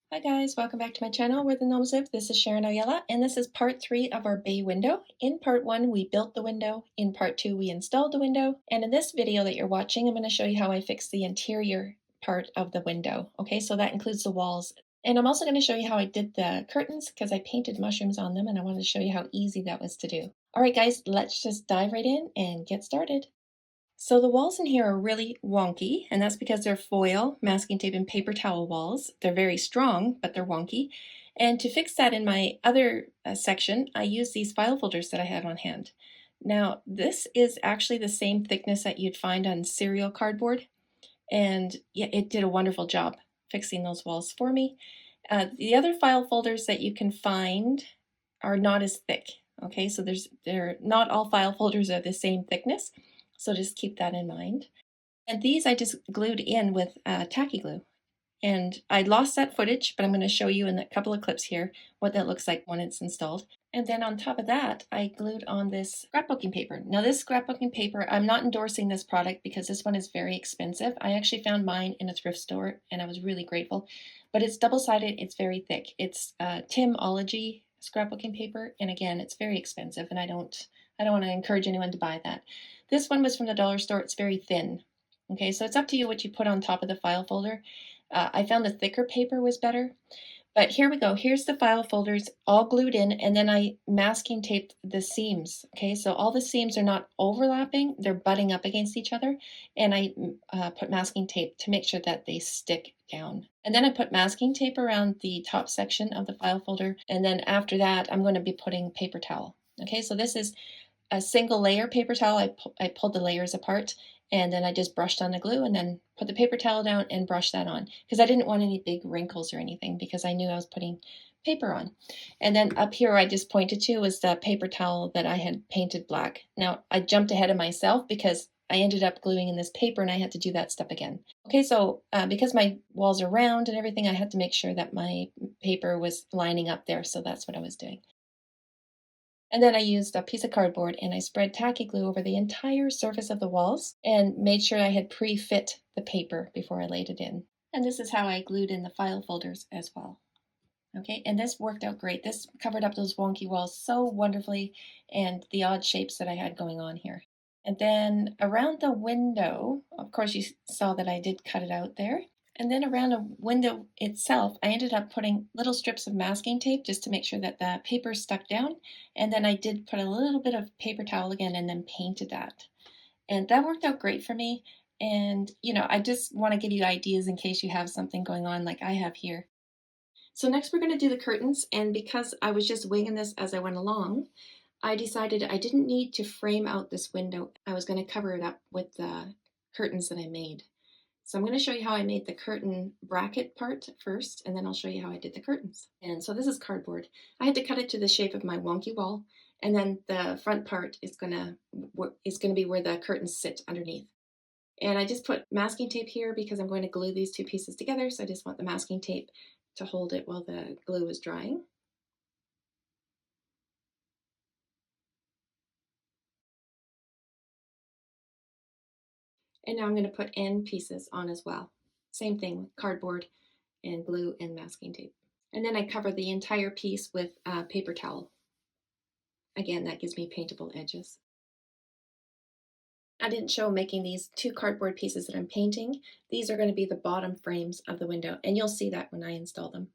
Hi guys, welcome back to my channel where the gnomes live. This is Sharon Oyella, and this is part 3 of our bay window. In part 1 we built the window, in part 2 we installed the window, and in this video that you're watching I'm going to show you how I fixed the interior part of the window. Okay, so that includes the walls. And I'm also going to show you how I did the curtains because I painted mushrooms on them and I wanted to show you how easy that was to do. Alright guys, let's just dive right in and get started. So the walls in here are really wonky, and that's because they're foil, masking tape, and paper towel walls. They're very strong, but they're wonky. And to fix that in my other section, I use these file folders that I have on hand. Now, this is actually the same thickness that you'd find on cereal cardboard, and yeah, it did a wonderful job fixing those walls for me. The other file folders that you can find are not as thick. Okay, so they're not all file folders are the same thickness, so just keep that in mind. And these I just glued in with tacky glue. And I lost that footage, but I'm going to show you in a couple of clips here what that looks like when it's installed. And then on top of that, I glued on this scrapbooking paper. Now this scrapbooking paper, I'm not endorsing this product because this one is very expensive. I actually found mine in a thrift store and I was really grateful. But it's double-sided, it's very thick. It's Timology scrapbooking paper, and again, it's very expensive, and I don't want to encourage anyone to buy that. This one was from the dollar store. It's very thin. Okay, so it's up to you what you put on top of the file folder. I found the thicker paper was better. But here we go. Here's the file folders all glued in, and then I masking taped the seams. Okay, so all the seams are not overlapping, they're butting up against each other. And I put masking tape to make sure that they stick down. And then I put masking tape around the top section of the file folder. And then after that, I'm going to be putting paper towel. Okay, so this is a single layer paper towel. I pulled the layers apart and then I just brushed on the glue and then put the paper towel down and brushed that on because I didn't want any big wrinkles or anything because I knew I was putting paper on. And then up here I just pointed to was the paper towel that I had painted black. Now I jumped ahead of myself because I ended up gluing in this paper and I had to do that step again. Okay, so because my walls are round and everything, I had to make sure that my paper was lining up there, so that's what I was doing. And then I used a piece of cardboard and I spread tacky glue over the entire surface of the walls and made sure I had pre-fit the paper before I laid it in. And this is how I glued in the file folders as well. Okay, and this worked out great. This covered up those wonky walls so wonderfully and the odd shapes that I had going on here. And then around the window, of course you saw that I did cut it out there. And then around the window itself, I ended up putting little strips of masking tape just to make sure that the paper stuck down. And then I did put a little bit of paper towel again and then painted that. And that worked out great for me. And, I just want to give you ideas in case you have something going on like I have here. So next we're going to do the curtains. And because I was just winging this as I went along, I decided I didn't need to frame out this window. I was going to cover it up with the curtains that I made. So I'm going to show you how I made the curtain bracket part first, and then I'll show you how I did the curtains. And so this is cardboard. I had to cut it to the shape of my wonky wall, and then the front part is going to be where the curtains sit underneath. And I just put masking tape here because I'm going to glue these two pieces together, so I just want the masking tape to hold it while the glue is drying. And now I'm going to put end pieces on as well. Same thing with cardboard and glue and masking tape. And then I cover the entire piece with paper towel. Again, that gives me paintable edges. I didn't show making these two cardboard pieces that I'm painting. These are going to be the bottom frames of the window, and you'll see that when I install them.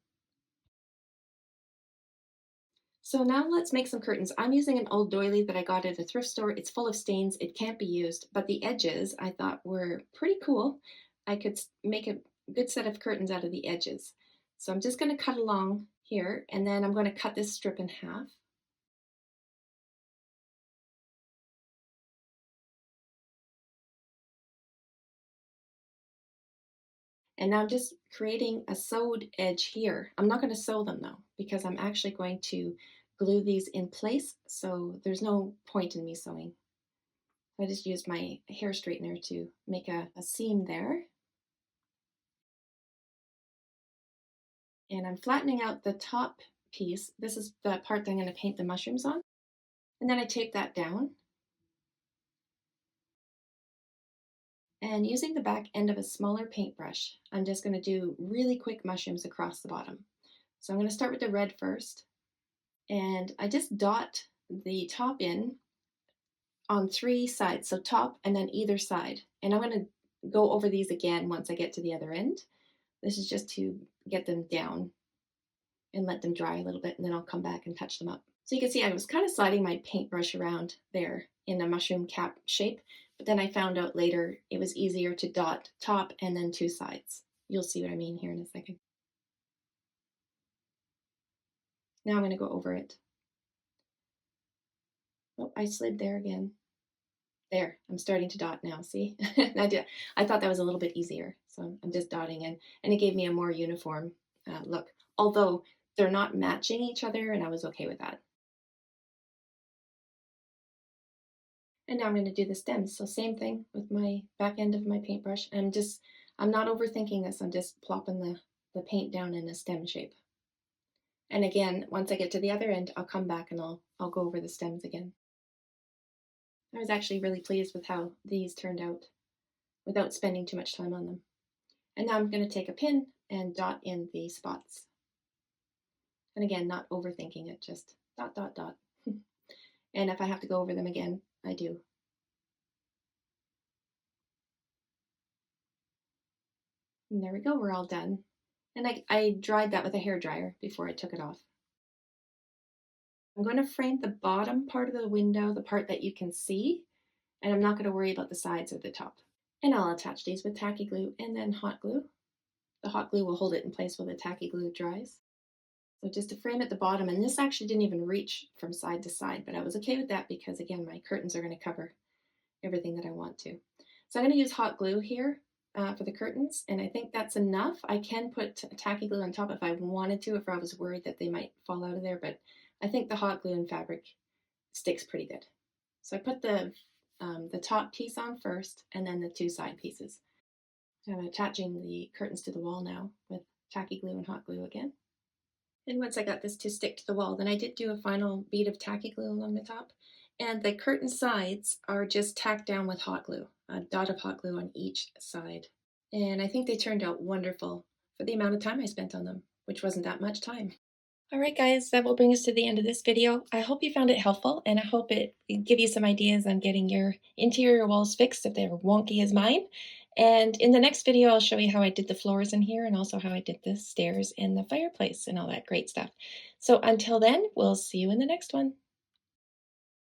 So now let's make some curtains. I'm using an old doily that I got at a thrift store. It's full of stains. It can't be used, but the edges I thought were pretty cool. I could make a good set of curtains out of the edges. So I'm just going to cut along here, and then I'm going to cut this strip in half. And now I'm just creating a sewed edge here. I'm not going to sew them though, because I'm actually going to glue these in place. So there's no point in me sewing. I just used my hair straightener to make a seam there. And I'm flattening out the top piece. This is the part that I'm going to paint the mushrooms on. And then I tape that down. And using the back end of a smaller paintbrush, I'm just going to do really quick mushrooms across the bottom. So I'm going to start with the red first, and I just dot the top in on 3 sides, so top and then either side. And I'm going to go over these again once I get to the other end. This is just to get them down and let them dry a little bit, and then I'll come back and touch them up. So you can see I was kind of sliding my paintbrush around there in a mushroom cap shape, but then I found out later it was easier to dot top and then 2 sides. You'll see what I mean here in a second. Now I'm going to go over it. Oh, I slid there again. There, I'm starting to dot now, see? I thought that was a little bit easier, so I'm just dotting in, and it gave me a more uniform look, although they're not matching each other, and I was okay with that. And now I'm going to do the stems, so same thing with my back end of my paintbrush. I'm not overthinking this, I'm just plopping the paint down in a stem shape. And again, once I get to the other end, I'll come back and I'll go over the stems again. I was actually really pleased with how these turned out without spending too much time on them. And now I'm going to take a pin and dot in the spots. And again, not overthinking it, just dot, dot, dot. And if I have to go over them again, I do. And there we go, we're all done. And I dried that with a hairdryer before I took it off. I'm going to frame the bottom part of the window, the part that you can see, and I'm not going to worry about the sides or the top. And I'll attach these with tacky glue and then hot glue. The hot glue will hold it in place while the tacky glue dries. So just to frame at the bottom, and this actually didn't even reach from side to side, but I was okay with that because again, my curtains are going to cover everything that I want to. So I'm going to use hot glue here for the curtains, and I think that's enough. I can put tacky glue on top if I wanted to, if I was worried that they might fall out of there, but I think the hot glue and fabric sticks pretty good. So I put the top piece on first, and then the 2 side pieces. So I'm attaching the curtains to the wall now with tacky glue and hot glue again. And once I got this to stick to the wall, then I did do a final bead of tacky glue along the top. And the curtain sides are just tacked down with hot glue, a dot of hot glue on each side. And I think they turned out wonderful for the amount of time I spent on them, which wasn't that much time. All right, guys, that will bring us to the end of this video. I hope you found it helpful, and I hope it give you some ideas on getting your interior walls fixed if they're wonky as mine. And in the next video, I'll show you how I did the floors in here and also how I did the stairs and the fireplace and all that great stuff. So until then, we'll see you in the next one.